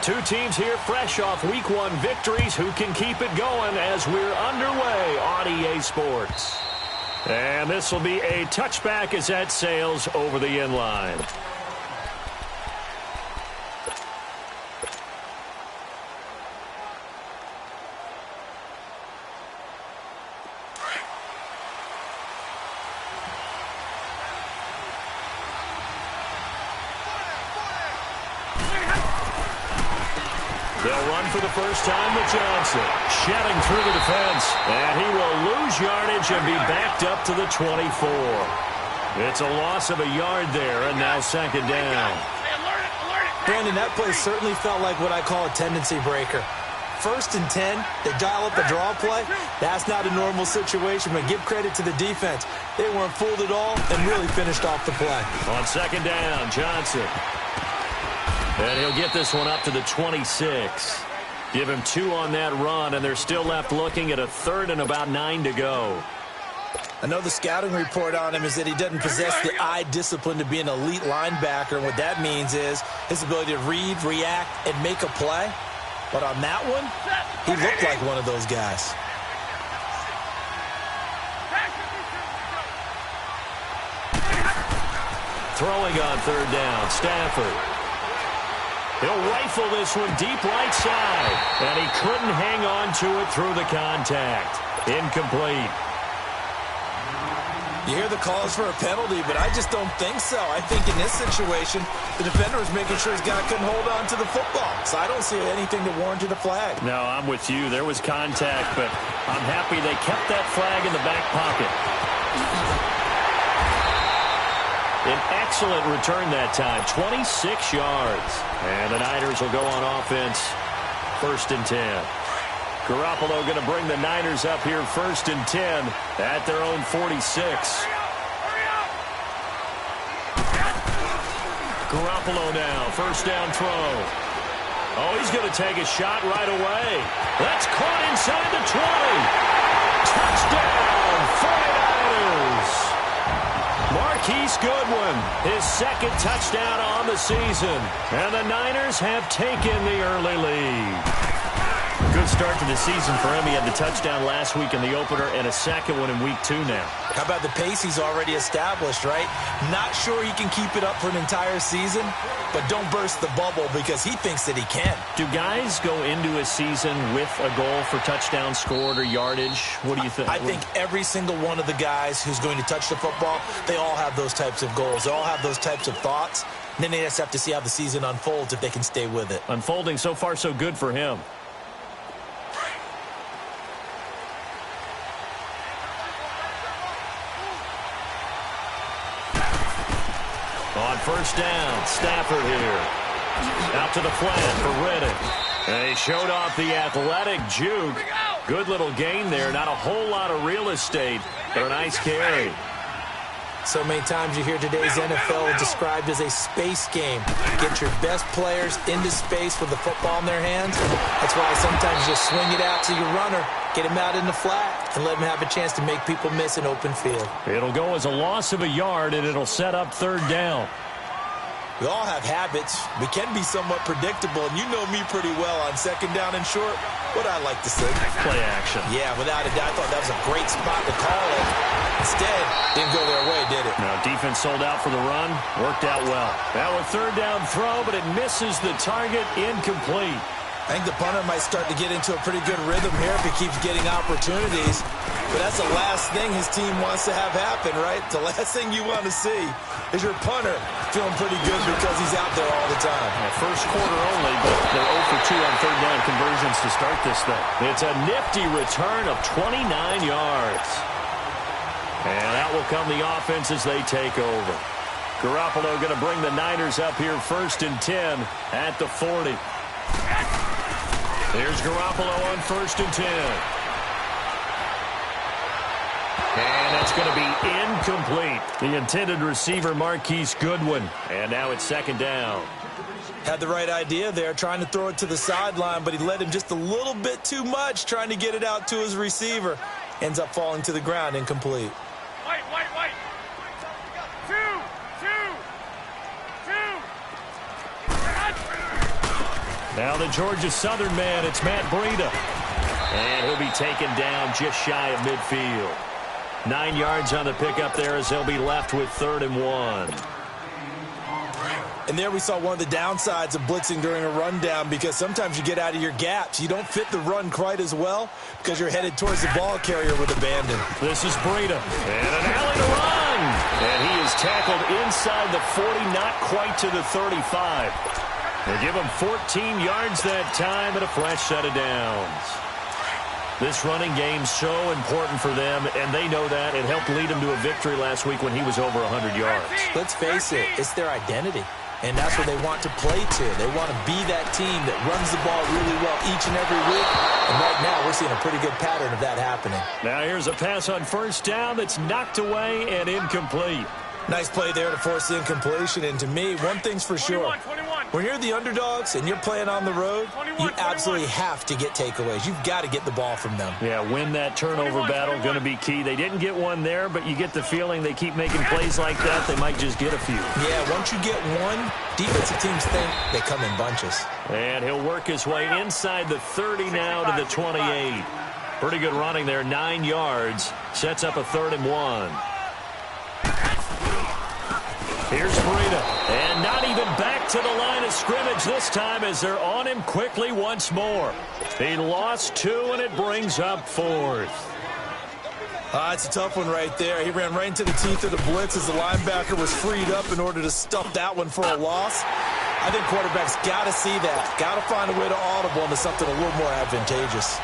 Two teams here fresh off Week 1 victories. Who can keep it going as we're underway on EA Sports? And this will be a touchback as that sails over the end line. They'll run for the first time with Johnson. Shedding through the defense. And he will lose yardage and be backed up to the 24. It's a loss of a yard there, and now second down. Brandon, that play certainly felt like what I call a tendency breaker. 1st and 10, they dial up the draw play. That's not a normal situation, but give credit to the defense. They weren't fooled at all and really finished off the play. On second down, Johnson. And he'll get this one up to the 26. Give him 2 on that run, and they're still left looking at a 3rd and about 9 to go. I know the scouting report on him is that he doesn't possess the eye discipline to be an elite linebacker, and what that means is his ability to read, react, and make a play. But on that one, he looked like one of those guys. Throwing on 3rd down, Stafford. He'll rifle this one deep right side, and he couldn't hang on to it through the contact. Incomplete. You hear the calls for a penalty, but I just don't think so. I think in this situation, the defender was making sure his guy couldn't hold on to the football. So I don't see anything that warranted a flag. No, I'm with you. There was contact, but I'm happy they kept that flag in the back pocket. An excellent return that time, 26 yards. And the Niners will go on offense, 1st and 10. Garoppolo going to bring the Niners up here 1st and 10 at their own 46. Garoppolo now, 1st down throw. Oh, he's going to take a shot right away. That's caught inside the 20. Touchdown, 49ers. Marquise Goodwin, his 2nd touchdown on the season. And the Niners have taken the early lead. Good start to the season for him. He had the touchdown last week in the opener and a 2nd one in Week 2 now. How about the pace he's already established, right? Not sure he can keep it up for an entire season, but don't burst the bubble because he thinks that he can. Do guys go into a season with a goal for touchdown scored or yardage? What do you think? I think every single one of the guys who's going to touch the football, they all have those types of goals. They all have those types of thoughts. And then they just have to see how the season unfolds if they can stay with it. Unfolding so far so good for him. On 1st down, Stafford here. Out to the flat for Riddick. And he showed off the athletic juke. Good little gain there. Not a whole lot of real estate, but a nice carry. So many times you hear today's NFL described as a space game. Get your best players into space with the football in their hands. That's why sometimes you just swing it out to your runner, get him out in the flat, and let him have a chance to make people miss an open field. It'll go as a loss of a yard, and it'll set up 3rd down. We all have habits. We can be somewhat predictable, and you know me pretty well on 2nd down and short. What I like to say. Play action. Yeah, without a doubt, I thought that was a great spot to call it. Instead, didn't go their way, did it? No, defense sold out for the run. Worked out well. Now a 3rd down throw, but it misses the target. Incomplete. I think the punter might start to get into a pretty good rhythm here if he keeps getting opportunities. But that's the last thing his team wants to have happen, right? The last thing you want to see is your punter feeling pretty good because he's out there all the time. Well, 1st quarter only, but they're 0 for 2 on 3rd down conversions to start this thing. It's a nifty return of 29 yards. And out will come the offense as they take over. Garoppolo going to bring the Niners up here 1st and 10 at the 40. Here's Garoppolo on 1st and 10. And that's going to be incomplete. The intended receiver, Marquise Goodwin. And now it's 2nd down. Had the right idea there, trying to throw it to the sideline, but he led him just a little bit too much, trying to get it out to his receiver. Ends up falling to the ground, incomplete. Wait. 2. Now the Georgia Southern man, it's Matt Breida. And he'll be taken down just shy of midfield. 9 yards on the pickup there as they'll be left with 3rd and 1. And there we saw one of the downsides of blitzing during a rundown, because sometimes you get out of your gaps. You don't fit the run quite as well because you're headed towards the ball carrier with abandon. This is Breida. And an alley to run. And he is tackled inside the 40, not quite to the 35. They give him 14 yards that time and a fresh set of downs. This running game's so important for them, and they know that. It helped lead him to a victory last week when he was over 100 yards. Let's face it, it's their identity. And that's what they want to play to. They want to be that team that runs the ball really well each and every week. And right now, we're seeing a pretty good pattern of that happening. Now here's a pass on 1st down that's knocked away and incomplete. Nice play there to force the incompletion. And to me, one thing's for sure. When you're the underdogs and you're playing on the road, you absolutely have to get takeaways. You've got to get the ball from them. Yeah, win that turnover battle, going to be key. They didn't get one there, but you get the feeling they keep making plays like that, they might just get a few. Yeah, once you get one, defensive teams think they come in bunches. And he'll work his way inside the 30 now to the 28. Pretty good running there, 9 yards. Sets up a 3rd and 1. Here's Breida, and not even back to the line of scrimmage this time as they're on him quickly once more. He lost 2, and it brings up 4th. It's a tough one right there. He ran right into the teeth of the blitz as the linebacker was freed up in order to stuff that one for a loss. I think quarterbacks got to see that, got to find a way to audible into something a little more advantageous.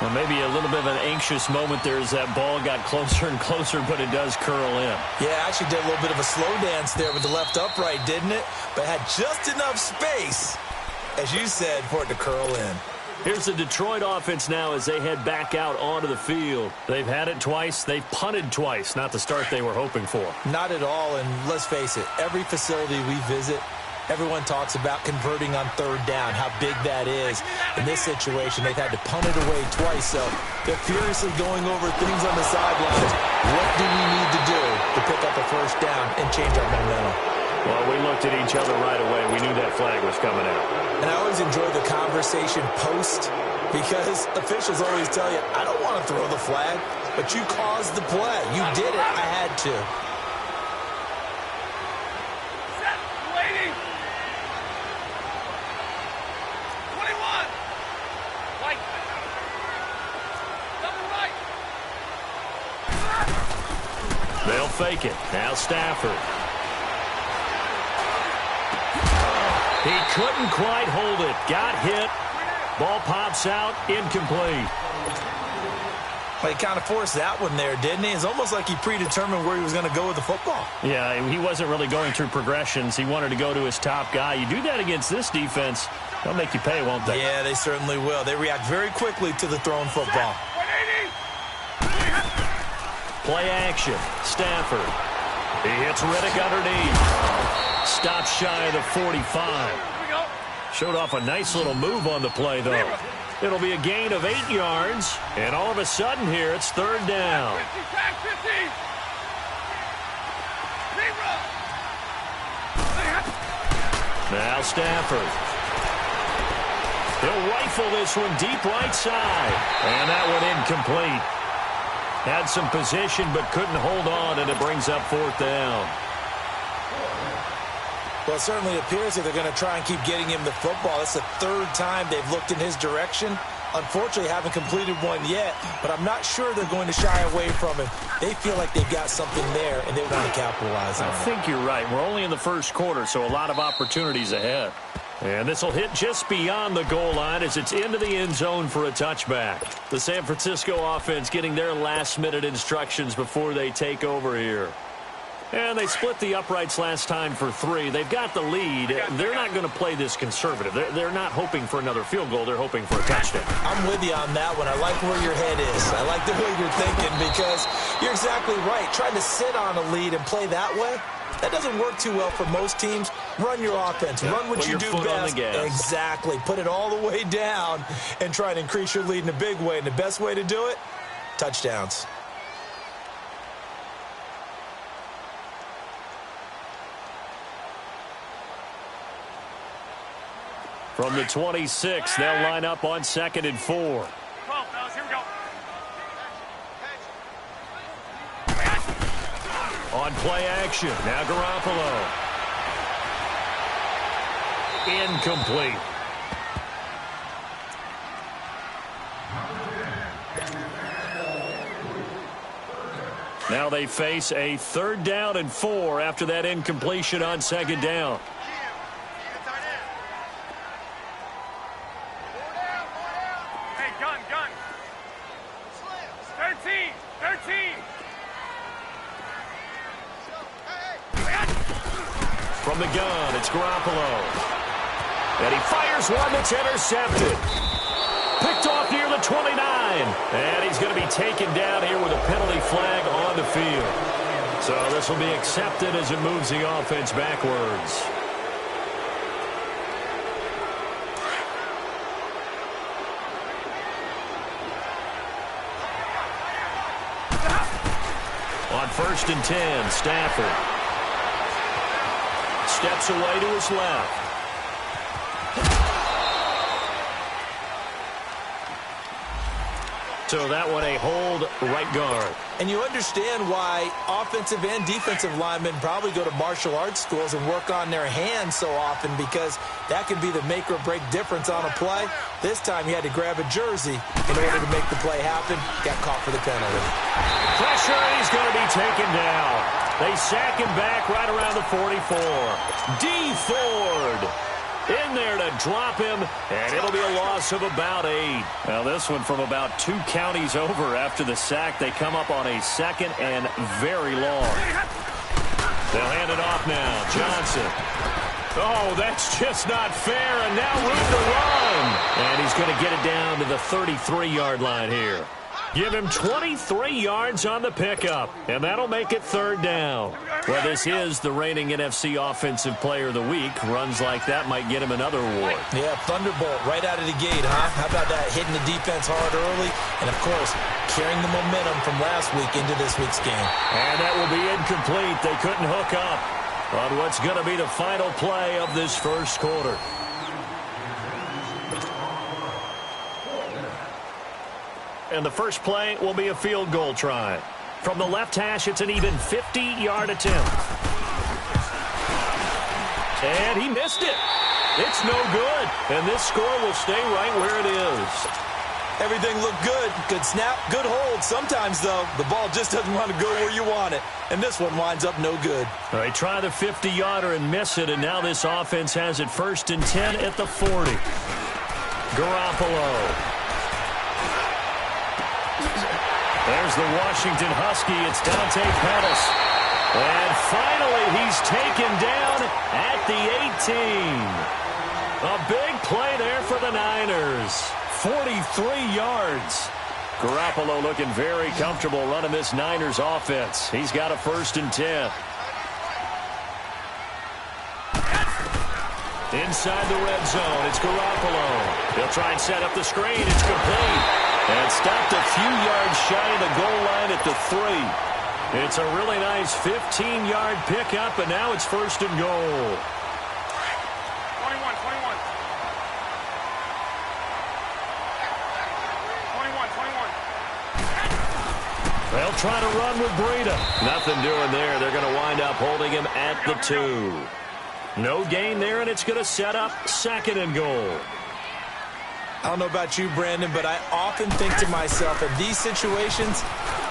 Well, maybe a little bit of an anxious moment there as that ball got closer and closer, but it does curl in. Yeah, actually did a little bit of a slow dance there with the left upright, didn't it? But had just enough space, as you said, for it to curl in. Here's the Detroit offense now as they head back out onto the field. They've had it twice. They've punted twice. Not the start they were hoping for. Not at all, and let's face it, every facility we visit, everyone talks about converting on 3rd down, how big that is. In this situation, they've had to punt it away twice, so they're furiously going over things on the sidelines. What do we need to do to pick up a 1st down and change our momentum? Well, we looked at each other right away. We knew that flag was coming out. And I always enjoy the conversation post, because officials always tell you, I don't want to throw the flag, but you caused the play. You did it. I had to. They'll fake it. Now Stafford. He couldn't quite hold it. Got hit. Ball pops out. Incomplete. Well, he kind of forced that one there, didn't he? It's almost like he predetermined where he was going to go with the football. Yeah, he wasn't really going through progressions. He wanted to go to his top guy. You do that against this defense, they'll make you pay, won't they? Yeah, they certainly will. They react very quickly to the thrown football. Play action. Stafford. He hits Riddick underneath. Stops shy of the 45. Showed off a nice little move on the play, though. It'll be a gain of 8 yards. And all of a sudden here, it's 3rd down. Now Stafford. He'll rifle this one deep right side. And that one incomplete. Had some position but couldn't hold on, and it brings up 4th down. Well, it certainly appears that they're going to try and keep getting him the football. That's the 3rd time they've looked in his direction. Unfortunately, haven't completed one yet, but I'm not sure they're going to shy away from him. They feel like they've got something there, and they want to capitalize on it. I think you're right. We're only in the 1st quarter, so a lot of opportunities ahead. And this will hit just beyond the goal line as it's into the end zone for a touchback. The San Francisco offense getting their last-minute instructions before they take over here. And they split the uprights last time for 3. They've got the lead. They're not going to play this conservative. They're not hoping for another field goal. They're hoping for a touchdown. I'm with you on that one. I like where your head is. I like the way you're thinking, because you're exactly right. Trying to sit on a lead and play that way, that doesn't work too well for most teams. Run your offense. Run what you do best. Exactly. Put it all the way down and try to increase your lead in a big way. And the best way to do it, touchdowns. From the 26, they'll line up on 2nd and 4. 12, fellas, here we go. On play action, now Garoppolo. Incomplete. Now they face a 3rd down and 4 after that incompletion on 2nd down. Hey, gun. 13. From the gun, it's Garoppolo. And he fires one that's intercepted. Picked off near the 29. And he's going to be taken down here with a penalty flag on the field. So this will be accepted as it moves the offense backwards. On 1st and 10, Stafford steps away to his left. So that one a hold right guard. And you understand why offensive and defensive linemen probably go to martial arts schools and work on their hands so often, because that can be the make or break difference on a play. This time he had to grab a jersey in order to make the play happen. Got caught for the penalty. Pressure, and he's going to be taken down. They sack him back right around the 44. D. Ford in there to drop him, and it'll be a loss of about 8. Now this one from about 2 counties over after the sack. They come up on a 2nd and very long. They'll hand it off now. Johnson. Oh, that's just not fair, and now room to run. And he's going to get it down to the 33-yard line here. Give him 23 yards on the pickup, and that'll make it 3rd down. Well, this is the reigning NFC Offensive Player of the Week. Runs like that might get him another award. Yeah, thunderbolt right out of the gate, huh? How about that, hitting the defense hard early, and, of course, carrying the momentum from last week into this week's game. And that will be incomplete. They couldn't hook up on what's going to be the final play of this 1st quarter. And the first play will be a field goal try. From the left hash, it's an even 50-yard attempt. And he missed it. It's no good. And this score will stay right where it is. Everything looked good. Good snap, good hold. Sometimes, though, the ball just doesn't want to go where you want it. And this one winds up no good. They try the 50-yarder and miss it, and now this offense has it 1st and 10 at the 40. Garoppolo. There's the Washington Husky. It's Dante Pettis. And finally, he's taken down at the 18. A big play there for the Niners. 43 yards. Garoppolo looking very comfortable running this Niners offense. He's got a 1st and 10. Inside the red zone, it's Garoppolo. He'll try and set up the screen. It's complete. And stopped a few yards shy of the goal line at the 3. It's a really nice 15-yard pickup, and now it's 1st and goal. 21. They'll try to run with Breida. Nothing doing there. They're going to wind up holding him at the 2. No gain there, and it's going to set up 2nd and goal. I don't know about you, Brandon, but I often think to myself, in these situations,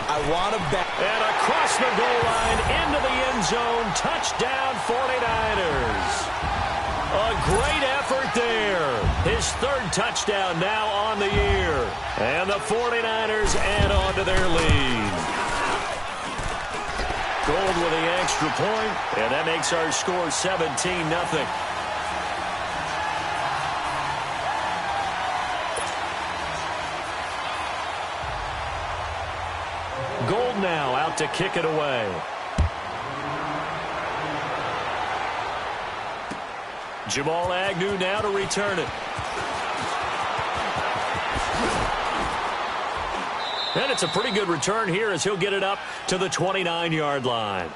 I want to back. And across the goal line, into the end zone, touchdown 49ers. A great effort there. His 3rd touchdown now on the year. And the 49ers add on to their lead. Gold with the extra point, and that makes our score 17-0. Gold now out to kick it away. Jamal Agnew now to return it. And it's a pretty good return here as he'll get it up to the 29-yard line.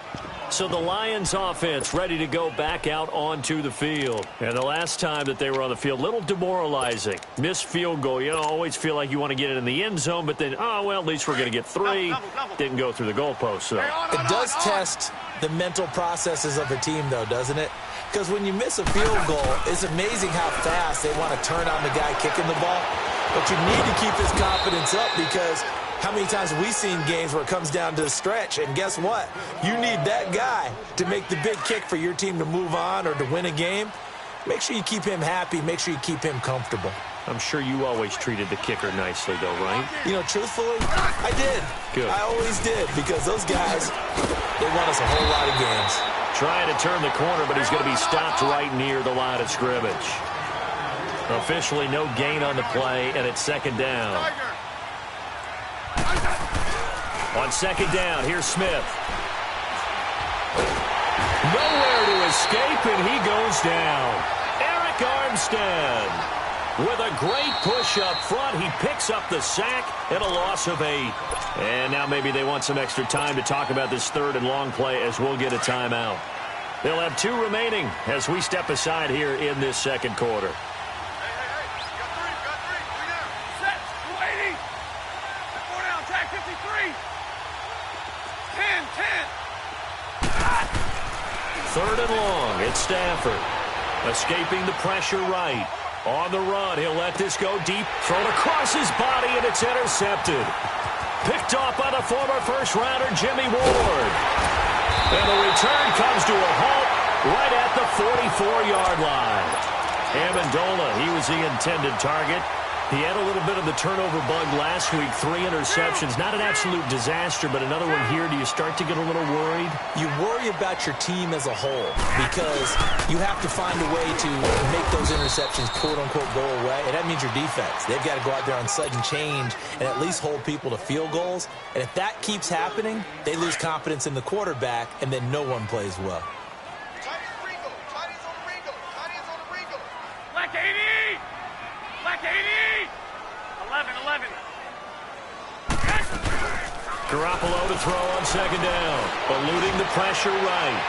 So the Lions offense ready to go back out onto the field. And the last time that they were on the field, a little demoralizing. Missed field goal. You know, always feel like you want to get it in the end zone, but then, oh, well, at least we're going to get 3. Didn't go through the goalpost. So it does test the mental processes of a team, though, doesn't it? Because when you miss a field goal, it's amazing how fast they want to turn on the guy kicking the ball. But you need to keep his confidence up, because how many times have we seen games where it comes down to the stretch, and guess what? You need that guy to make the big kick for your team to move on or to win a game. Make sure you keep him happy. Make sure you keep him comfortable. I'm sure you always treated the kicker nicely, though, right? You know, truthfully, I did. Good. I always did, because those guys, they won us a whole lot of games. Trying to turn the corner, but he's going to be stopped right near the line of scrimmage. Officially no gain on the play, and it's second down. On second down, here's Smith. Nowhere to escape, and he goes down. Eric Armstead with a great push up front. He picks up the sack and a loss of 8. And now maybe they want some extra time to talk about this third and long play, as we'll get a timeout. They'll have 2 remaining as we step aside here in this second quarter. Third and long, it's Stafford. Escaping the pressure right. On the run, he'll let this go deep. Thrown across his body, and it's intercepted. Picked off by the former first-rounder, Jimmy Ward. And the return comes to a halt right at the 44-yard line. Amendola, he was the intended target. He had a little bit of the turnover bug last week, 3 interceptions. Not an absolute disaster, but another one here. Do you start to get a little worried? You worry about your team as a whole, because you have to find a way to make those interceptions, quote-unquote, go away. And that means your defense. They've got to go out there on sudden change and at least hold people to field goals. And if that keeps happening, they lose confidence in the quarterback, and then no one plays well. Black 80! Black 80! 11. Garoppolo to throw on second down. Eluding the pressure right.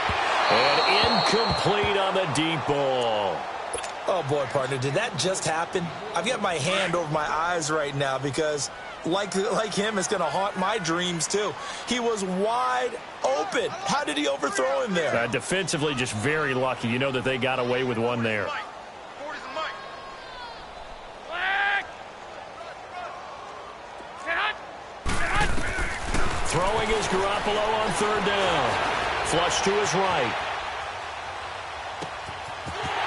And incomplete on the deep ball. Oh, boy, partner, did that just happen? I've got my hand over my eyes right now, because like him, it's going to haunt my dreams, too. He was wide open. How did he overthrow him there? Defensively, just very lucky. You know that they got away with one there. Throwing is Garoppolo on third down. Flush to his right.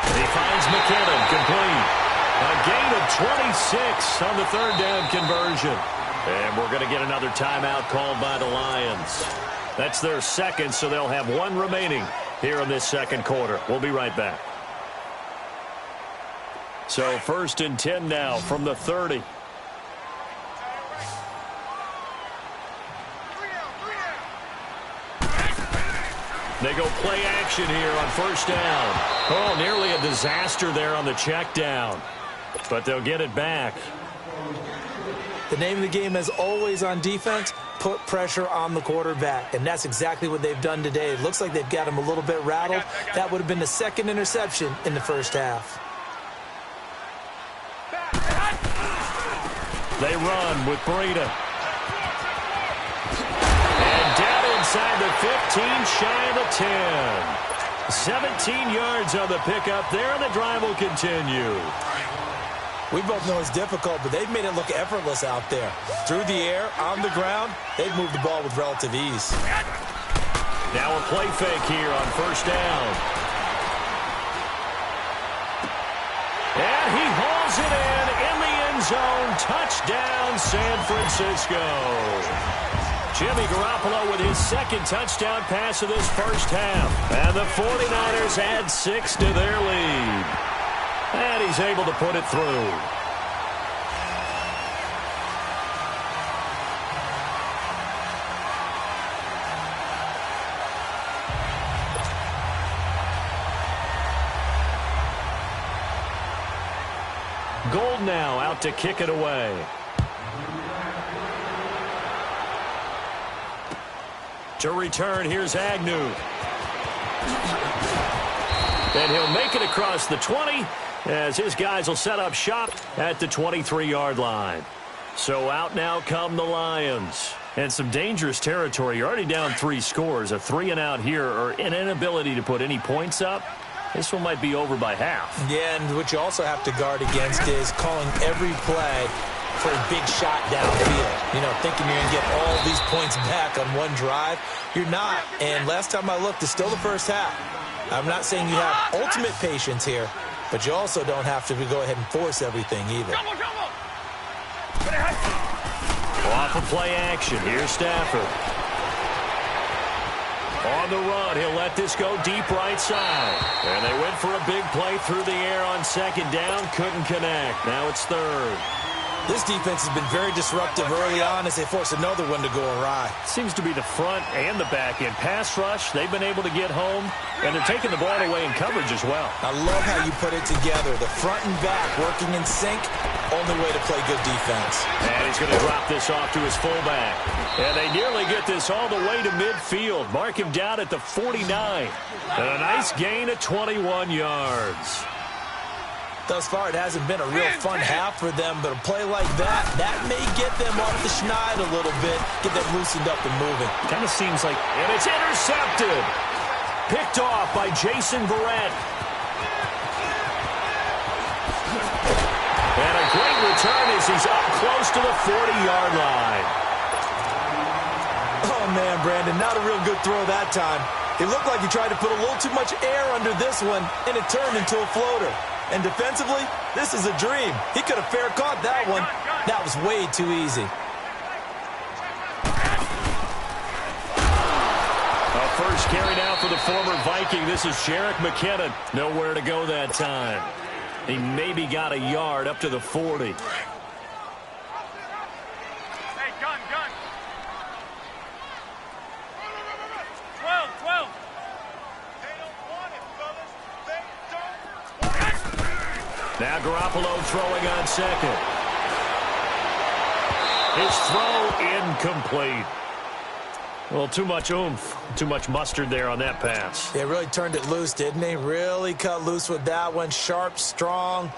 He finds McKinnon, complete. A gain of 26 on the third down conversion. And we're going to get another timeout called by the Lions. That's their second, so they'll have 1 remaining here in this second quarter. We'll be right back. So 1st and 10 now from the 30. They go play action here on first down. Oh, nearly a disaster there on the check down. But they'll get it back. The name of the game, as always on defense, put pressure on the quarterback. And that's exactly what they've done today. It looks like they've got him a little bit rattled. That would have been the 2nd interception in the first half. They run with Breida. Inside the 15, shy of the 10. 17 yards on the pickup there, and the drive will continue. We both know it's difficult, but they've made it look effortless out there. Through the air, on the ground, they've moved the ball with relative ease. Now a play fake here on first down. And he hauls it in the end zone. Touchdown, San Francisco. Jimmy Garoppolo with his 2nd touchdown pass of this first half. And the 49ers add 6 to their lead. And he's able to put it through. Gold now out to kick it away. To return, here's Agnew. And he'll make it across the 20 as his guys will set up shop at the 23-yard line. So out now come the Lions. And some dangerous territory. You're already down 3 scores. A 3-and-out here or an inability to put any points up. This one might be over by half. Yeah, and what you also have to guard against is calling every play for a big shot downfield. You know, thinking you're going to get all these points back on one drive. You're not. And last time I looked, it's still the first half. I'm not saying you have ultimate patience here, but you also don't have to go ahead and force everything either. Off of play action. Here's Stafford. On the run, he'll let this go deep right side. And they went for a big play through the air on second down. Couldn't connect. Now it's third. This defense has been very disruptive early on as they force another one to go awry. Seems to be the front and the back end. Pass rush, they've been able to get home, and they're taking the ball away in coverage as well. I love how you put it together. The front and back working in sync, only way to play good defense. And he's going to drop this off to his fullback. And they nearly get this all the way to midfield. Mark him down at the 49. And a nice gain of 21 yards. Thus far, it hasn't been a real fun half for them, but a play like that may get them off the schneid a little bit, get them loosened up and moving. Kind of seems like, and it's intercepted. Picked off by Jason Verrett. And a great return as he's up close to the 40-yard line. Oh, man, Brandon, not a real good throw that time. It looked like he tried to put a little too much air under this one, and it turned into a floater. And defensively, this is a dream. He could have fair caught that one. That was way too easy. A first carry now for the former Viking. This is Jerick McKinnon. Nowhere to go that time. He maybe got a yard up to the 40. Hey, gun. 12. Now Garoppolo throwing on second. His throw incomplete. Well, too much oomph, too much mustard there on that pass. They really turned it loose, didn't they? Really cut loose with that one. Sharp, strong.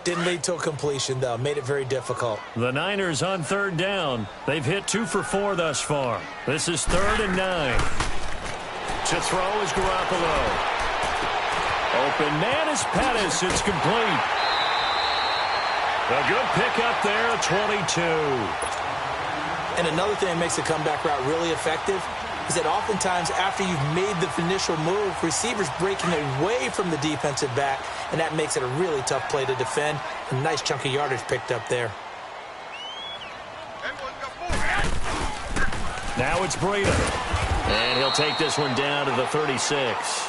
Didn't lead to a completion, though. Made it very difficult. The Niners on third down. They've hit 2 for 4 thus far. This is 3rd and 9. To throw is Garoppolo. Open man is Pettis. It's complete. A good pickup there, 22. And another thing that makes the comeback route really effective is that oftentimes after you've made the initial move, receivers breaking away from the defensive back, and that makes it a really tough play to defend. A nice chunk of yardage picked up there. Now it's Breida. And he'll take this one down to the 36.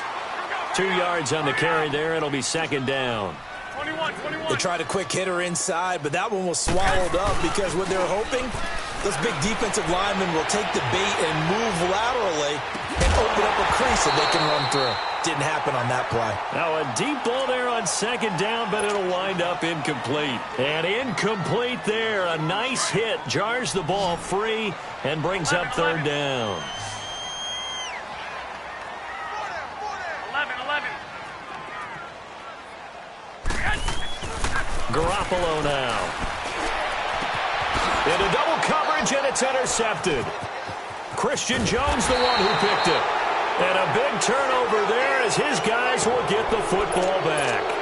2 yards on the carry there. It'll be second down. 21. They tried a quick hitter inside, but that one was swallowed up because what they're hoping, those big defensive linemen will take the bait and move laterally and open up a crease that they can run through. Didn't happen on that play. Now a deep ball there on second down, but it'll wind up incomplete. And incomplete there. A nice hit. Jars the ball free and brings up third down. 11. Garoppolo now. Into double coverage, and it's intercepted. Christian Jones, the one who picked it. And a big turnover there as his guys will get the football back.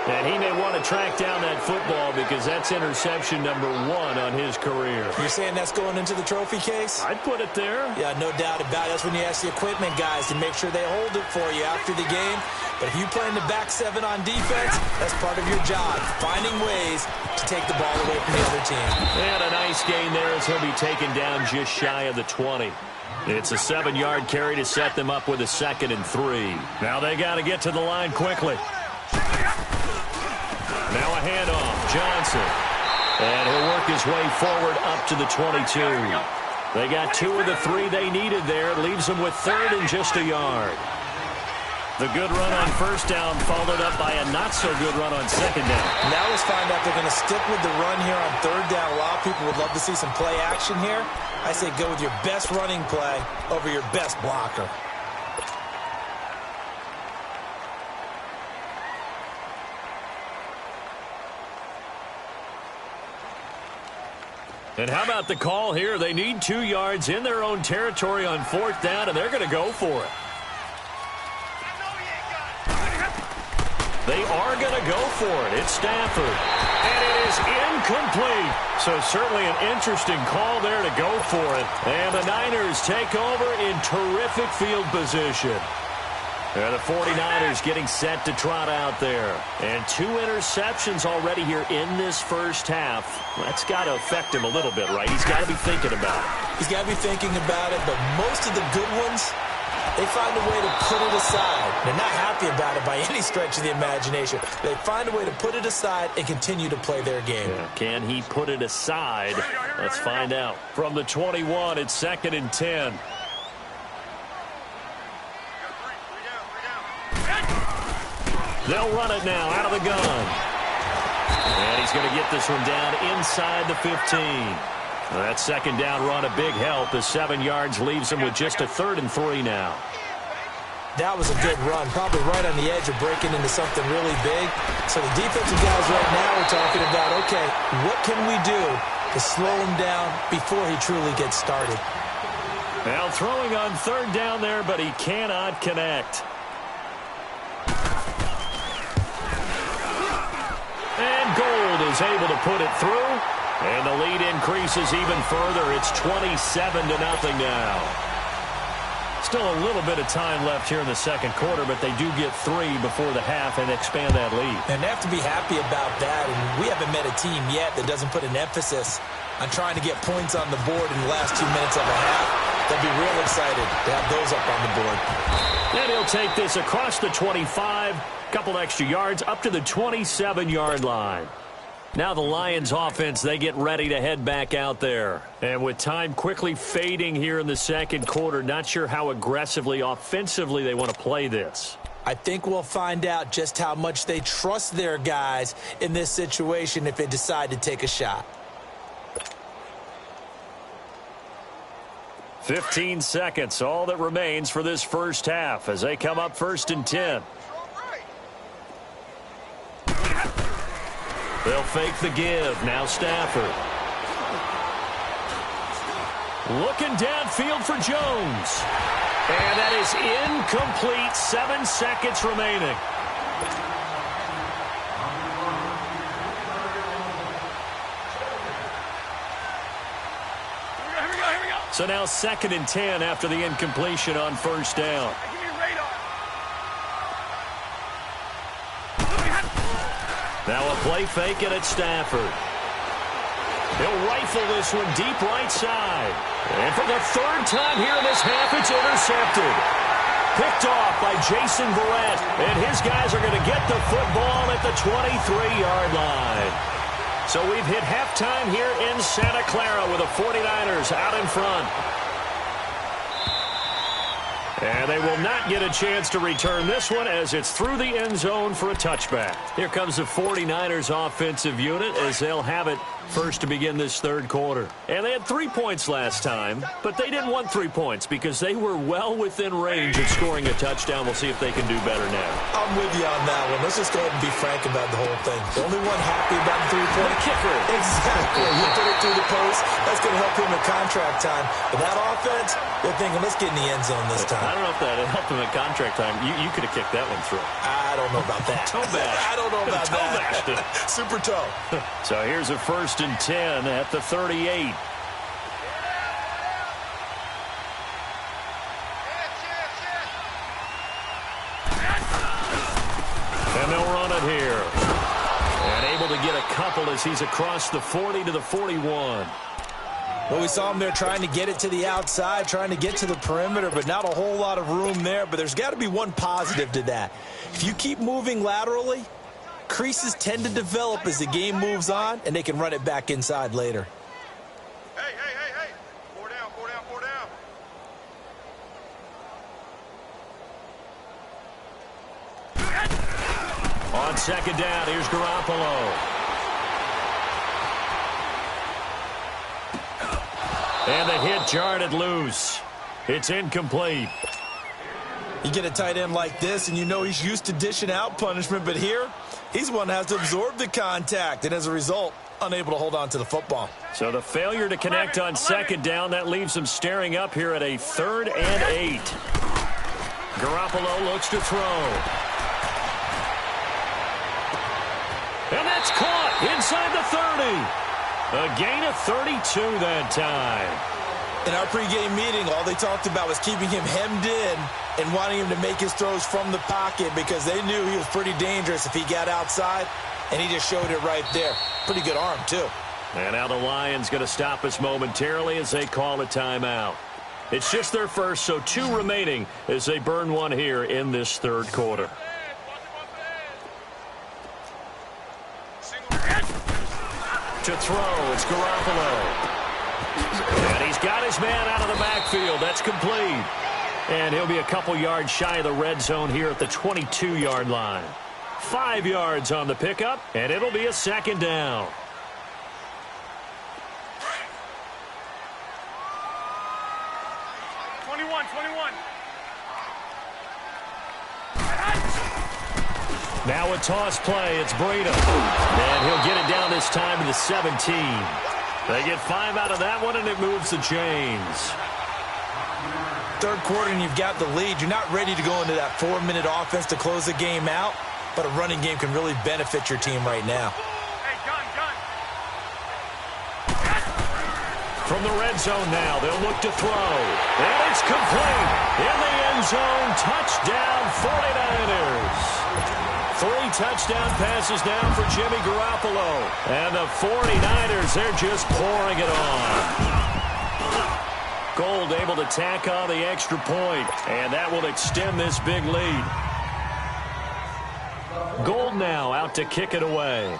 And he may want to track down that football because that's interception number 1 on his career. You're saying that's going into the trophy case? I'd put it there. Yeah, no doubt about it. That's when you ask the equipment guys to make sure they hold it for you after the game. But if you play in the back 7 on defense, that's part of your job, finding ways to take the ball away from the other team. And a nice gain there as he'll be taken down just shy of the 20. It's a 7-yard carry to set them up with a 2nd and 3. Now they got to get to the line quickly. Now a handoff, Johnson. And he'll work his way forward up to the 22. They got 2 of the 3 they needed there. Leaves them with 3rd and just a yard. The good run on first down followed up by a not-so-good run on second down. Now let's find out they're going to stick with the run here on third down. A lot of people would love to see some play action here. I say go with your best running play over your best blocker. And how about the call here? They need 2 yards in their own territory on 4th down, and they're going to go for it. They are going to go for it. It's Stafford. And it is incomplete. So certainly an interesting call there to go for it. And the Niners take over in terrific field position. And the 49ers getting set to trot out there. And 2 interceptions already here in this first half. That's got to affect him a little bit, right? He's got to be thinking about it. He's got to be thinking about it, but most of the good ones, they find a way to put it aside. They're not happy about it by any stretch of the imagination. They find a way to put it aside and continue to play their game. Yeah, can he put it aside? Let's find out. From the 21, it's 2nd and 10. They'll run it now out of the gun. And he's going to get this one down inside the 15. That 2nd down run a big help. The 7 yards leaves him with just a 3rd and 3 now. That was a good run, probably right on the edge of breaking into something really big. So the defensive guys right now are talking about, okay, what can we do to slow him down before he truly gets started? Now throwing on 3rd down there, but he cannot connect. And Gold is able to put it through. And the lead increases even further. It's 27-0 now. Still a little bit of time left here in the second quarter, but they do get 3 before the half and expand that lead. And they have to be happy about that. And we haven't met a team yet that doesn't put an emphasis on trying to get points on the board in the last 2 minutes of a half. They'll be real excited to have those up on the board. And he'll take this across the 25, couple extra yards, up to the 27-yard line. Now the Lions offense, they get ready to head back out there. And with time quickly fading here in the second quarter, not sure how aggressively, offensively they want to play this. I think we'll find out just how much they trust their guys in this situation if they decide to take a shot. 15 seconds, all that remains for this first half as they come up 1st and 10. They'll fake the give. Now Stafford. Looking downfield for Jones. And that is incomplete. 7 seconds remaining. Here we go. So now 2nd and 10 after the incompletion on 1st down. Give me radar. Now a play fake it at Stafford. He'll rifle this one deep right side. And for the 3rd time here in this half, it's intercepted. Picked off by Jason Verrett. And his guys are going to get the football at the 23-yard line. So we've hit halftime here in Santa Clara with the 49ers out in front. And they will not get a chance to return this one as it's through the end zone for a touchback. Here comes the 49ers offensive unit as they'll have it first to begin this 3rd quarter. And they had 3 points last time, but they didn't want 3 points because they were well within range of scoring a touchdown. We'll see if they can do better now. I'm with you on that one. Let's just go ahead and be frank about the whole thing. The only one happy about the 3-point kicker. Exactly. He put it through the post. That's going to help him in contract time. But that offense, they're thinking, let's get in the end zone this time. I don't know if that helped him in contract time. You could have kicked that one through. I don't know about that. Toe bash. I don't know about toe that. bashed. Super toe. So here's a 1st and 10 at the 38. And they'll run it here. And able to get a couple as he's across the 40 to the 41. Well, we saw him there trying to get it to the outside, trying to get to the perimeter, but not a whole lot of room there. But there's got to be one positive to that. If you keep moving laterally, creases tend to develop as the game moves on, and they can run it back inside later. Hey. 4 down. On 2nd down, here's Garoppolo. And the hit jarred loose. It's incomplete. You get a tight end like this, and you know he's used to dishing out punishment, but here, he's the one that has to absorb the contact, and as a result, unable to hold on to the football. So the failure to connect on second down, that leaves them staring up here at a 3rd and 8. Garoppolo looks to throw. And that's caught inside the 30. A gain of 32 that time. In our pregame meeting, all they talked about was keeping him hemmed in and wanting him to make his throws from the pocket because they knew he was pretty dangerous if he got outside, and he just showed it right there. Pretty good arm, too. And now the Lions going to stop us momentarily as they call a timeout. It's just their first, so 2 remaining as they burn one here in this 3rd quarter. To throw, it's Garoppolo. And he's got his man out of the backfield. That's complete. And he'll be a couple yards shy of the red zone here at the 22-yard line. 5 yards on the pickup, and it'll be a 2nd down. Now a toss play. It's Breida. And he'll get it down this time to the 17. They get 5 out of that one, and it moves the chains. 3rd quarter, and you've got the lead. You're not ready to go into that 4-minute offense to close the game out, but a running game can really benefit your team right now. From the red zone now, they'll look to throw. And it's complete. In the end zone, touchdown 49ers. 3 touchdown passes now for Jimmy Garoppolo. And the 49ers, they're just pouring it on. Gold able to tack on the extra point, and that will extend this big lead. Gold now out to kick it away.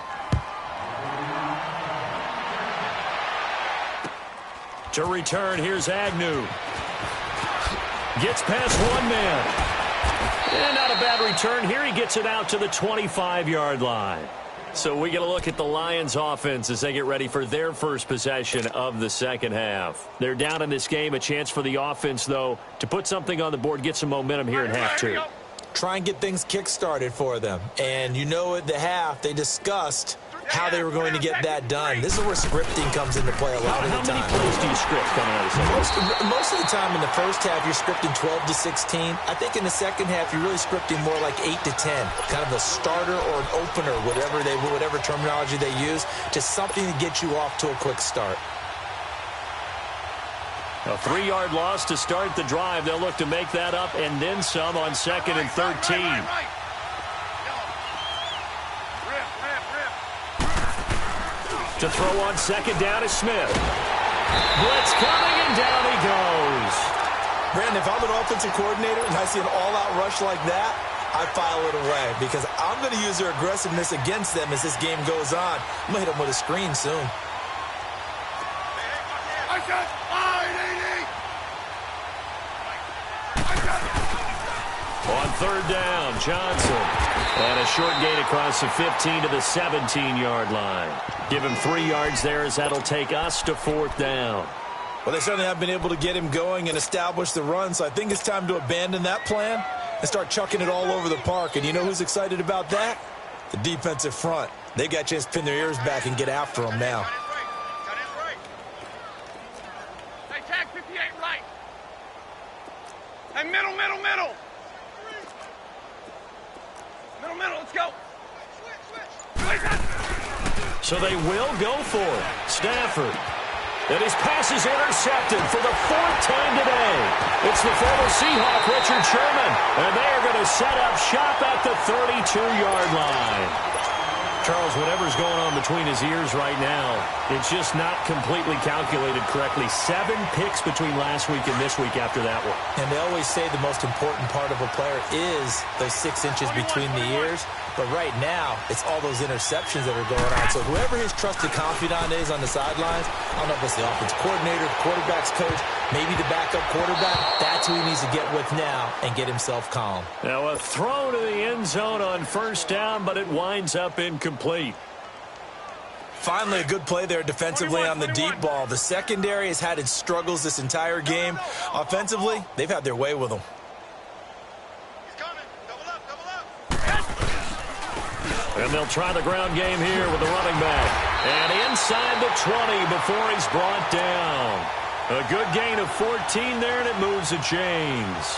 To return, here's Agnew. Gets past one man. And not a bad return here. He gets it out to the 25-yard line. So we get a look at the Lions offense as they get ready for their first possession of the second half. They're down in this game. A chance for the offense, though, to put something on the board, get some momentum here in half 2. Try and get things kick-started for them. And you know at the half, they discussed how they were going to get that done. This is where scripting comes into play a lot of the time. How many plays do you script coming out of the second half? Most of the time in the first half, you're scripting 12 to 16. I think in the second half, you're really scripting more like 8 to 10. Kind of a starter or an opener, whatever terminology they use, just something to get you off to a quick start. A 3-yard loss to start the drive. They'll look to make that up and then some on 2nd and 13. To throw on 2nd down is Smith. Blitz coming, and down he goes. Brandon, if I'm an offensive coordinator and I see an all-out rush like that, I file it away because I'm going to use their aggressiveness against them as this game goes on. I'm going to hit them with a screen soon. On 3rd down, Johnson. And a short gain across the 15 to the 17-yard line. Give him 3 yards there as that'll take us to 4th down. Well, they certainly have been able to get him going and establish the run, so I think it's time to abandon that plan and start chucking it all over the park. And you know who's excited about that? The defensive front. They got a chance to pin their ears back and get after him now. Hey, tag 58 right. Hey, middle. Middle, let's go. So they will go for it. Stafford. And his pass is intercepted for the 4th time today. It's the former Seahawk, Richard Sherman. And they are going to set up shop at the 32-yard line. Charles, whatever's going on between his ears right now, it's just not completely calculated correctly. 7 picks between last week and this week after that one. And they always say the most important part of a player is those 6 inches between the ears. But right now, it's all those interceptions that are going on. So whoever his trusted confidant is on the sidelines, I don't know if it's the offense coordinator, the quarterback's coach, maybe the backup quarterback, that's who he needs to get with now and get himself calm. Now a throw to the end zone on 1st down, but it winds up incomplete. Finally, a good play there defensively on the deep ball. The secondary has had its struggles this entire game. Offensively, they've had their way with them. And they'll try the ground game here with the running back. And inside the 20 before he's brought down. A good gain of 14 there, and it moves the chains.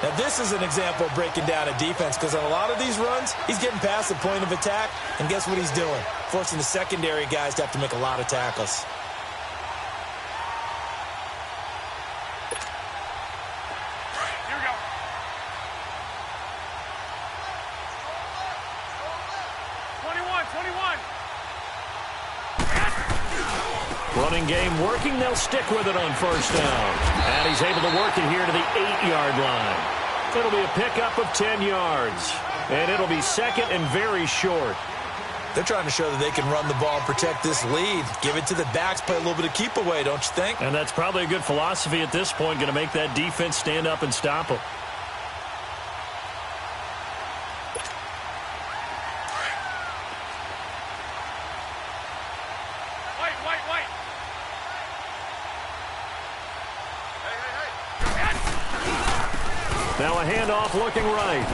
Now, this is an example of breaking down a defense, because on a lot of these runs, he's getting past the point of attack, and guess what he's doing? Forcing the secondary guys to have to make a lot of tackles. Here we go. Running game working. They'll stick with it on first down. And he's able to work it here to the 8-yard line. It'll be a pickup of 10 yards. And it'll be second and very short. They're trying to show that they can run the ball and protect this lead. Give it to the backs, play a little bit of keep away, don't you think? And that's probably a good philosophy at this point, going to make that defense stand up and stop them. Wait. Now a handoff looking right.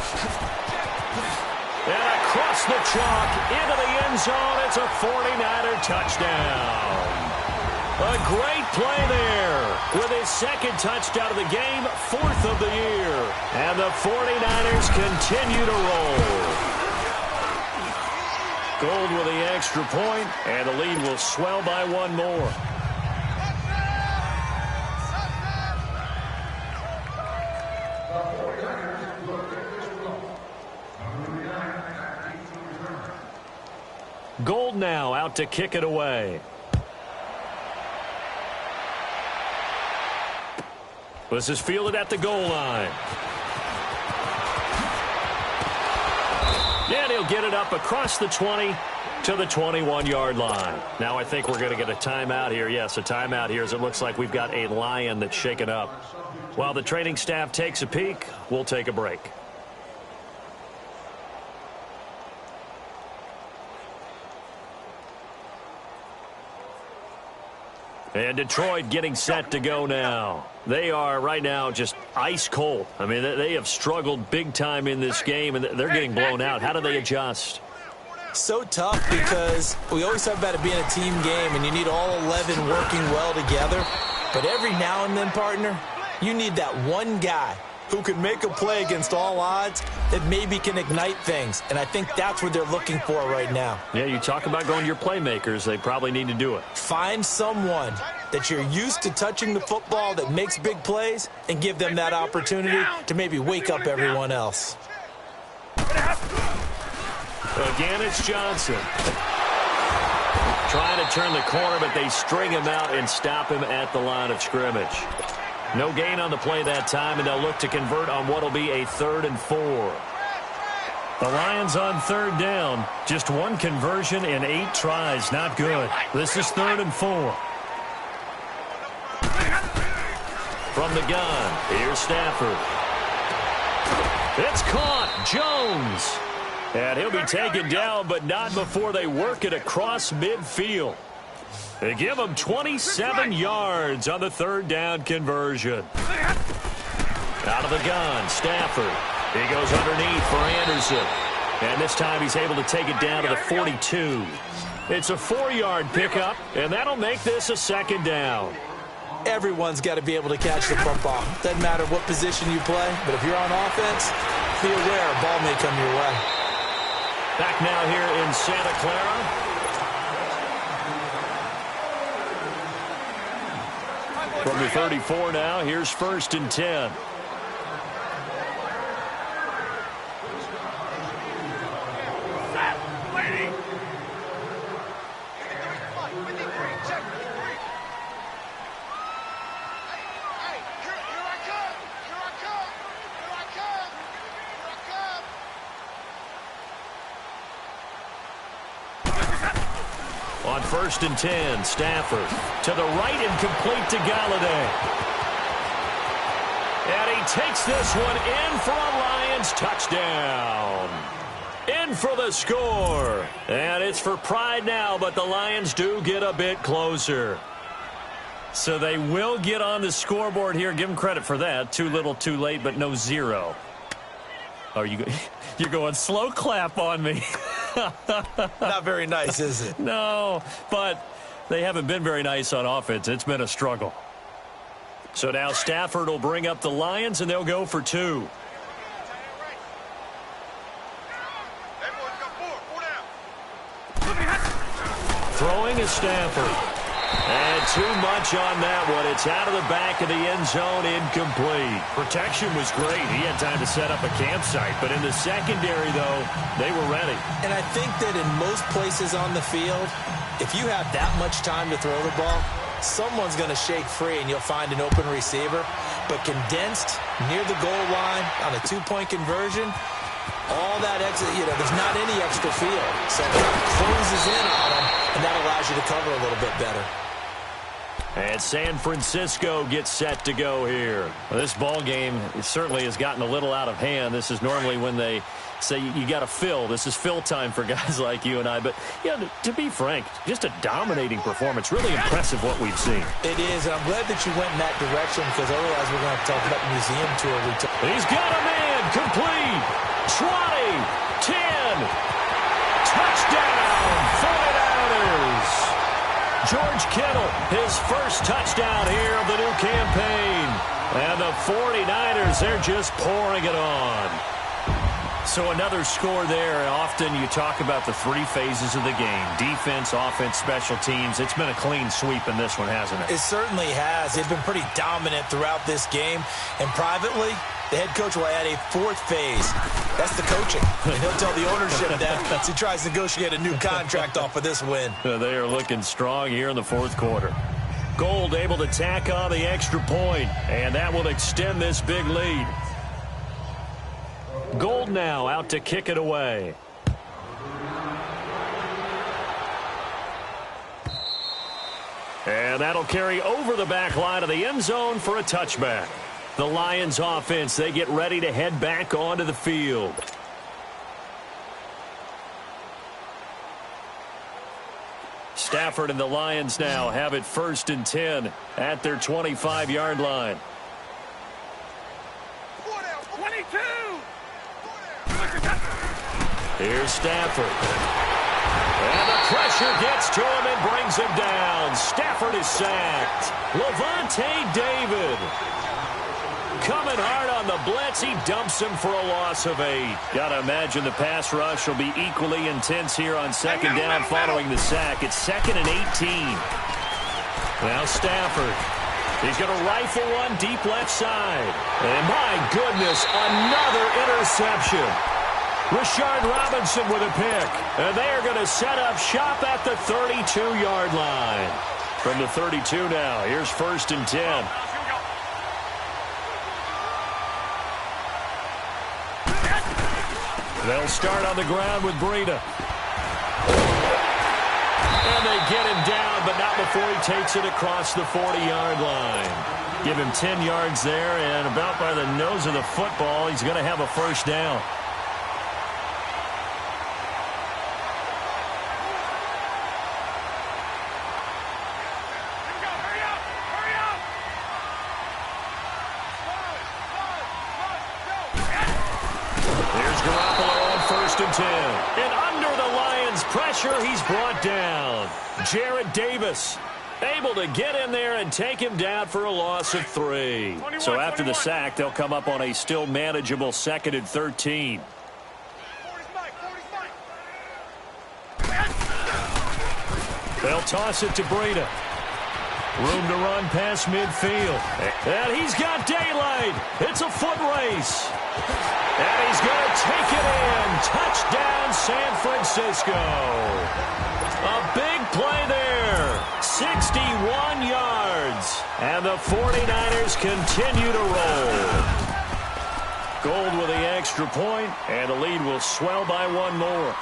And across the chalk into the end zone. It's a 49er touchdown. A great play there with his second touchdown of the game, 4th of the year. And the 49ers continue to roll. Gold with the extra point, and the lead will swell by one more. Gold now out to kick it away. This is fielded at the goal line. And he'll get it up across the 20 to the 21-yard line. Now I think we're going to get a timeout here. Yes, a timeout here as it looks like we've got a Lion that's shaken up. While the training staff takes a peek, we'll take a break. And Detroit getting set to go now. They are right now just ice cold. I mean, they have struggled big time in this game, and they're getting blown out. How do they adjust? So tough, because we always talk about it being a team game, and you need all 11 working well together. But every now and then, partner, you need that one guy who can make a play against all odds that maybe can ignite things. And I think that's what they're looking for right now. Yeah, you talk about going to your playmakers. They probably need to do it. Find someone that you're used to touching the football that makes big plays and give them that opportunity to maybe wake up everyone else. Again, it's Johnson. Trying to turn the corner, but they string him out and stop him at the line of scrimmage. No gain on the play that time, and they'll look to convert on what will be a 3rd and 4. The Lions on 3rd down. Just one conversion in 8 tries. Not good. This is 3rd and 4. From the gun, here's Stafford. It's caught. Jones. And he'll be taken down, but not before they work it across midfield. They give him 27 yards on the 3rd down conversion. Out of the gun, Stafford. He goes underneath for Anderson. And this time he's able to take it down to the 42. It's a 4-yard pickup, and that'll make this a 2nd down. Everyone's got to be able to catch the football. Doesn't matter what position you play, but if you're on offense, be aware a ball may come your way. Back now here in Santa Clara. From the 34 now, here's 1st and 10. On 1st and 10, Stafford to the right and complete to Galladay. And he takes this one in for a Lions touchdown. In for the score. And it's for pride now, but the Lions do get a bit closer. So they will get on the scoreboard here. Give them credit for that. Too little, too late, but no 0. Oh, you're going slow clap on me. Not very nice, is it? No, but they haven't been very nice on offense. It's been a struggle. So now Stafford will bring up the Lions, and they'll go for 2. Throwing is Stafford. And too much on that one. It's out of the back of the end zone, incomplete. Protection was great. He had time to set up a campsite. But in the secondary, though, they were ready. And I think that in most places on the field, if you have that much time to throw the ball, someone's going to shake free and you'll find an open receiver. But condensed near the goal line on a two-point conversion, all that extra, there's not any extra field. So it closes in on them, and that allows you to cover a little bit better. And San Francisco gets set to go here. Well, this ball game certainly has gotten a little out of hand. This is normally when they say you got to fill. This is fill time for guys like you and I. But, to be frank, just a dominating performance. Really impressive what we've seen. It is, and I'm glad that you went in that direction because otherwise we're going to have to talk about the museum tour. He's got a man. Complete. 20. 10. Touchdown. 49ers. George Kittle, his first touchdown here of the new campaign. And the 49ers, they're just pouring it on. So another score there. Often you talk about the 3 phases of the game. Defense, offense, special teams. It's been a clean sweep in this one, hasn't it? It certainly has. They've been pretty dominant throughout this game. And privately, the head coach will add a 4th phase. That's the coaching. And he'll tell the ownership that as he tries to negotiate a new contract off of this win. They are looking strong here in the 4th quarter. Gold able to tack on the extra point, and that will extend this big lead. Gold now out to kick it away. And that'll carry over the back line of the end zone for a touchback. The Lions offense, they get ready to head back onto the field. Stafford and the Lions now have it 1st and 10 at their 25-yard line. 22. Here's Stafford. And the pressure gets to him and brings him down. Stafford is sacked. Levante David coming hard on the blitz. He dumps him for a loss of 8. Got to imagine the pass rush will be equally intense here on 2nd down following the sack. It's 2nd and 18. Now Stafford. He's going to rifle one deep left side. And my goodness, another interception. Rashard Robinson with a pick. And they are going to set up shop at the 32-yard line. From the 32 now, here's 1st and 10. They'll start on the ground with Breida. And they get him down, but not before he takes it across the 40-yard line. Give him 10 yards there, and about by the nose of the football, he's going to have a 1st down. And under the Lions' pressure, he's brought down. Jarrett Davis able to get in there and take him down for a loss of 3. So after the sack, they'll come up on a still manageable 2nd and 13. They'll toss it to Breida. Room to run past midfield. And he's got daylight. It's a foot race. And he's going to take it in. Touchdown, San Francisco. A big play there. 61 yards. And the 49ers continue to roll. Gold with the extra point, and the lead will swell by 1 more.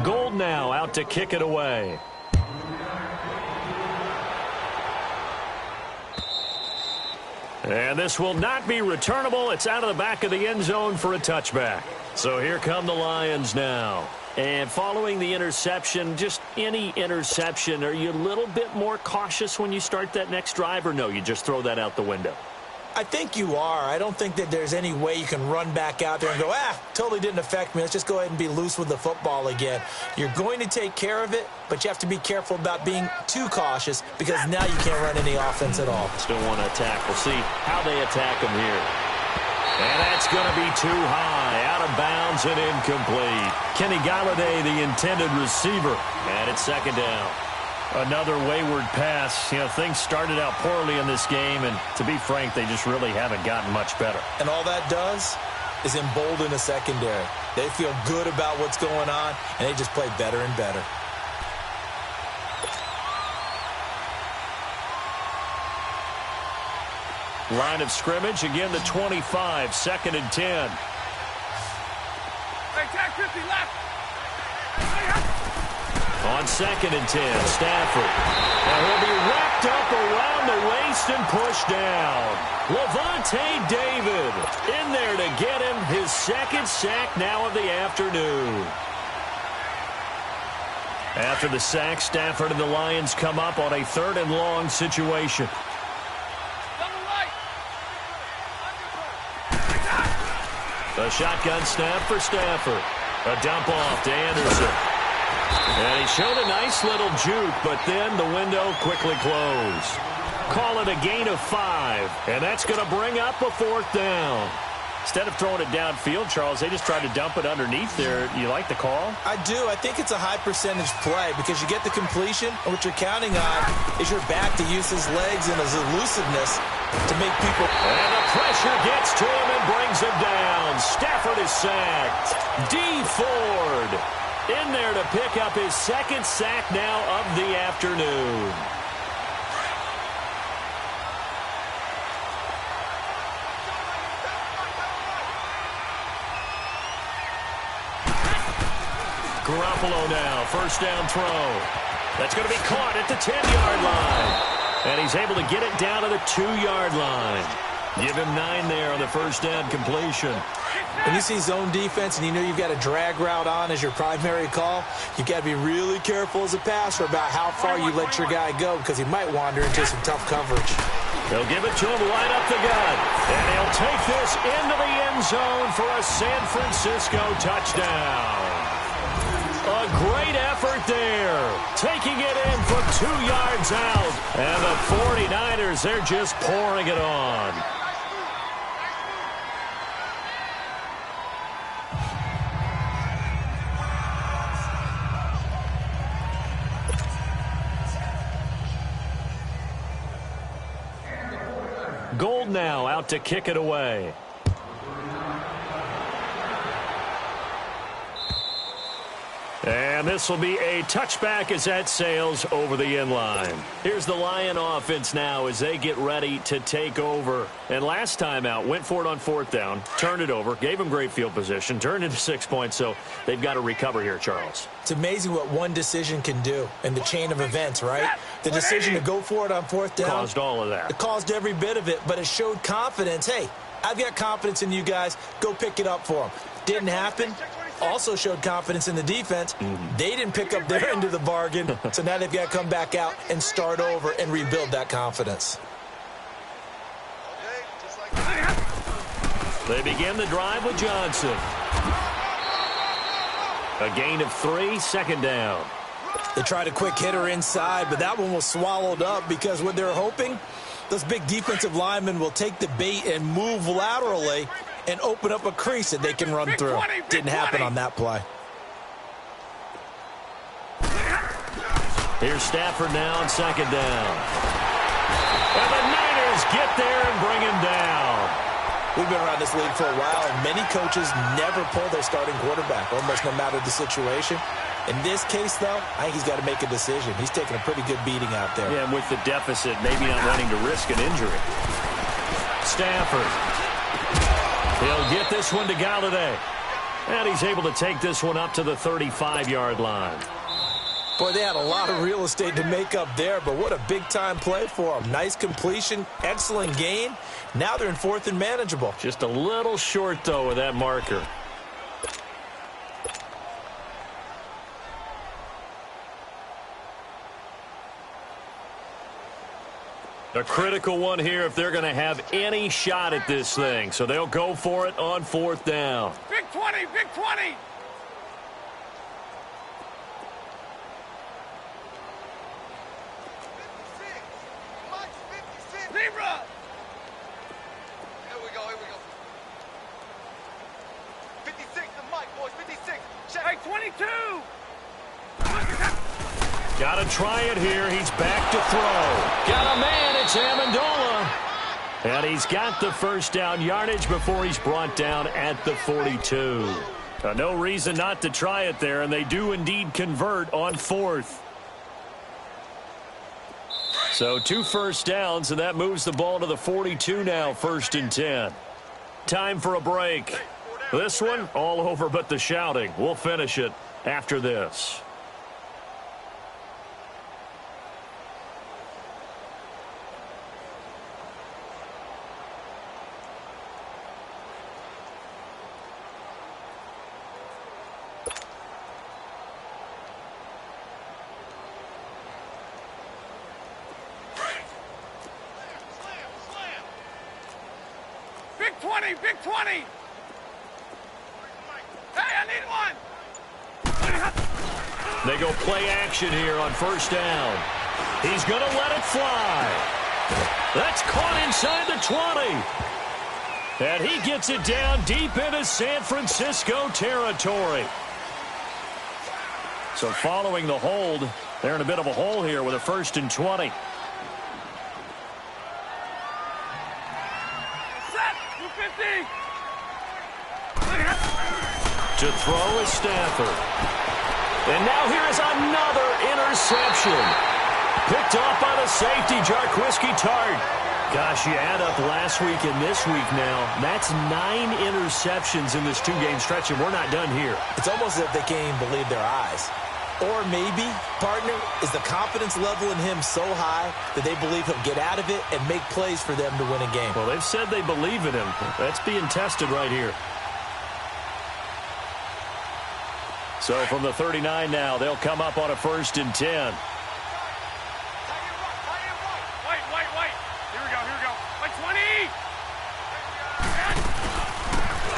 Gold now out to kick it away. And this will not be returnable. It's out of the back of the end zone for a touchback. So here come the Lions now. And following the interception, just any interception, are you a little bit more cautious when you start that next drive, or no, you just throw that out the window? I think you are. I don't think that there's any way you can run back out there and go, totally didn't affect me. Let's just go ahead and be loose with the football again. You're going to take care of it, but you have to be careful about being too cautious because now you can't run any offense at all. Still want to attack. We'll see how they attack them here. And that's going to be too high, out of bounds and incomplete. Kenny Galladay, the intended receiver, and it's second down. Another wayward pass. You know, things started out poorly in this game, and to be frank, they just really haven't gotten much better. And all that does is embolden the secondary. They feel good about what's going on, and they just play better and better. Line of scrimmage, again the 25, second and 10. Hey, tag 50 left. On second and 10, Stafford. And he'll be wrapped up around the waist and pushed down. Levante David in there to get him his second sack now of the afternoon. After the sack, Stafford and the Lions come up on a 3rd and long situation. A shotgun snap for Stafford. A dump off to Anderson. And he showed a nice little juke, but then the window quickly closed. Call it a gain of 5, and that's going to bring up a 4th down. Instead of throwing it downfield, Charles, they just tried to dump it underneath there. You like the call? I do. I think it's a high-percentage play because you get the completion, and what you're counting on is your back to use his legs and his elusiveness to make people... And the pressure gets to him and brings him down. Stafford is sacked. D. Ford in there to pick up his second sack now of the afternoon. Garoppolo now, first down throw. That's going to be caught at the 10-yard line. And he's able to get it down to the 2-yard line. Give him 9 there on the first down completion. When you see zone defense and you know you've got a drag route on as your primary call, you've got to be really careful as a passer about how far you let your guy go because he might wander into some tough coverage. They'll give it to him right up the gut. And he'll take this into the end zone for a San Francisco touchdown. A great effort there. Taking it in from 2 yards out. And the 49ers, they're just pouring it on. Gold now out to kick it away. And this will be a touchback as that sails over the end line. Here's the Lion offense now as they get ready to take over. And last time out, went for it on 4th down, turned it over, gave them great field position, turned into 6 points, so they've got to recover here, Charles. It's amazing what one decision can do in the chain of events, right? The decision to go for it on 4th down. Caused all of that. It caused every bit of it, but it showed confidence. Hey, I've got confidence in you guys. Go pick it up for them. Didn't happen. Also showed confidence in the defense. They didn't pick up their end of the bargain, so now they've got to come back out and start over and rebuild that confidence. They begin the drive with Johnson. A gain of 3, second down. They tried a quick hitter inside, but that one was swallowed up because what they're hoping, those big defensive linemen will take the bait and move laterally and open up a crease that they can run through. Didn't happen on that play. Here's Stafford now on second down. And the Niners get there and bring him down. We've been around this league for a while, and many coaches never pull their starting quarterback, almost no matter the situation. In this case, though, I think he's got to make a decision. He's taking a pretty good beating out there. Yeah, and with the deficit, maybe not wanting to risk an injury. Stafford. He'll get this one to Galladay. And he's able to take this one up to the 35-yard line. Boy, they had a lot of real estate to make up there, but what a big-time play for them. Nice completion, excellent gain. Now they're in 4th and manageable. Just a little short, though, with that marker. A critical one here if they're going to have any shot at this thing. So they'll go for it on 4th down. Big 20, big 20. Zebra. Here we go, here we go. 56, the mic, boys, 56. Check. Hey, 22. Got to try it here. He's back to throw. Got a man. It's Amendola. And he's got the first down yardage before he's brought down at the 42. No reason not to try it there, and they do indeed convert on 4th. So 2 first downs, and that moves the ball to the 42 now, 1st and 10. Time for a break. This one, all over but the shouting. We'll finish it after this. Big 20, big 20. Hey, I need one. They go play action here on 1st down. He's going to let it fly. That's caught inside the 20. And he gets it down deep into San Francisco territory. So following the hold, they're in a bit of a hole here with a 1st and 20. To throw is Stafford. And now here is another interception. Picked off by the safety, Jarquiski Tart. Gosh, you add up last week and this week now. That's 9 interceptions in this 2-game stretch, and we're not done here. It's almost as if they can't even believe their eyes. Or maybe, partner, is the confidence level in him so high that they believe he'll get out of it and make plays for them to win a game. Well, they've said they believe in him. That's being tested right here. So from the 39 now, they'll come up on a 1st and 10. Wait. Here we go. Like 20.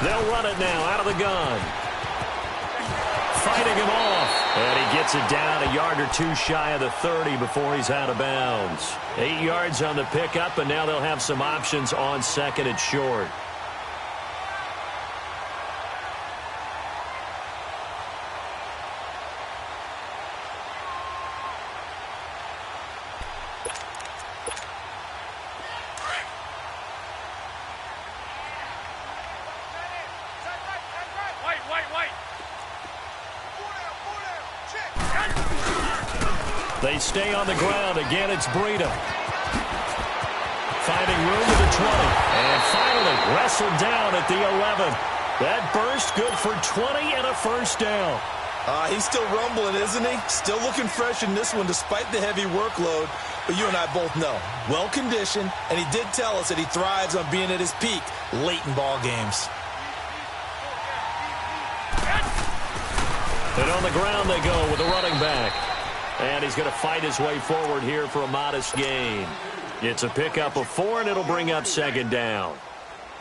They'll run it now out of the gun. Fighting him off. And he gets it down a yard or 2 shy of the 30 before he's out of bounds. 8 yards on the pickup, and now they'll have some options on 2nd and short. Wait. They stay on the ground. Again, it's Breida. Finding room to the 20. And finally wrestled down at the 11. That burst good for 20 and a 1st down. He's still rumbling, isn't he? Still looking fresh in this one despite the heavy workload. But you and I both know, well-conditioned, and he did tell us that he thrives on being at his peak late in ball games. And on the ground they go with the running back. And he's going to fight his way forward here for a modest gain. It's a pickup of 4, and it'll bring up 2nd down.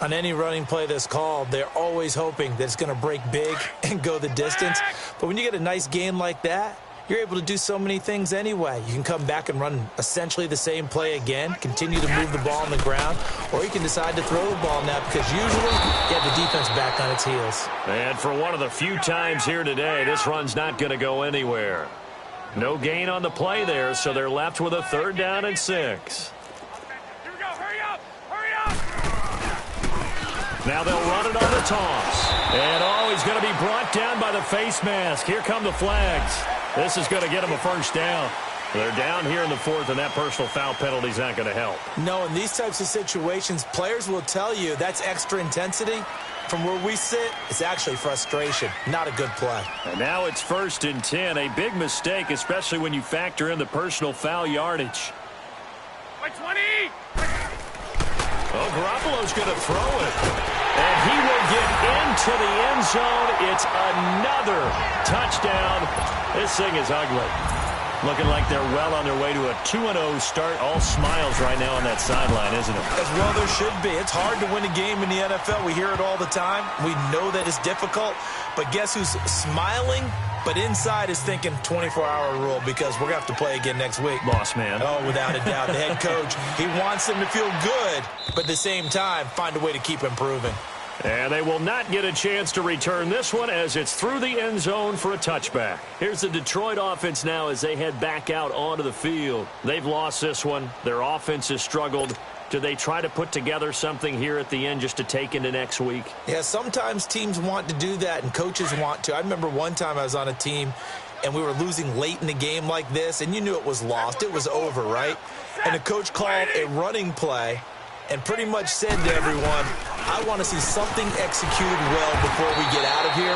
On any running play that's called, they're always hoping that it's going to break big and go the distance. But when you get a nice gain like that, you're able to do so many things anyway. You can come back and run essentially the same play again, continue to move the ball on the ground, or you can decide to throw the ball now because usually you have the defense back on its heels. And for one of the few times here today, this run's not going to go anywhere. No gain on the play there, so they're left with a 3rd down and 6. Here we go. Hurry up. Now they'll run it on the toss. And, he's going to be brought down by the face mask. Here come the flags. This is going to get him a 1st down. They're down here in the 4th, and that personal foul penalty is not going to help. No, in these types of situations, players will tell you that's extra intensity. From where we sit, it's actually frustration, not a good play. And now it's 1st and 10, a big mistake, especially when you factor in the personal foul yardage. Like 20. Oh, Garoppolo's going to throw it. And he will get into the end zone. It's another touchdown. This thing is ugly. Looking like they're well on their way to a 2-0 start. All smiles right now on that sideline, isn't it? As well there should be. It's hard to win a game in the NFL. We hear it all the time. We know that it's difficult. But guess who's smiling? But inside is thinking 24-hour rule because we're going to have to play again next week. Boss man. Oh, without a doubt. The head coach, he wants them to feel good, but at the same time, find a way to keep improving. And they will not get a chance to return this one as it's through the end zone for a touchback. Here's the Detroit offense now as they head back out onto the field. They've lost this one. Their offense has struggled. Do they try to put together something here at the end just to take into next week? Yeah, sometimes teams want to do that and coaches want to. I remember one time I was on a team and we were losing late in the game like this, and you knew it was lost. It was over, right? And the coach called a running play and pretty much said to everyone, I want to see something executed well before we get out of here.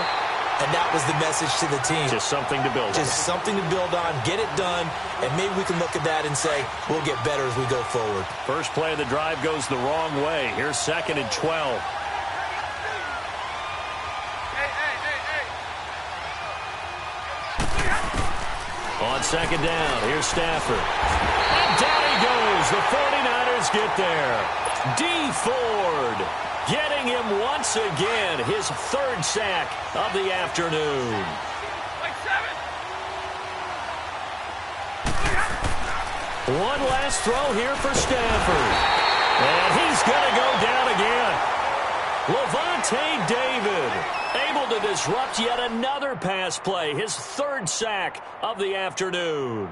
And that was the message to the team. Just something to build on. Just something to build on, get it done, and maybe we can look at that and say, we'll get better as we go forward. First play of the drive goes the wrong way. Here's 2nd and 12. On 2nd down, here's Stafford. And down he goes. The 49ers get there. D. Ford getting him once again, his 3rd sack of the afternoon. One last throw here for Stafford. And he's going to go down again. Levante David able to disrupt yet another pass play, his 3rd sack of the afternoon.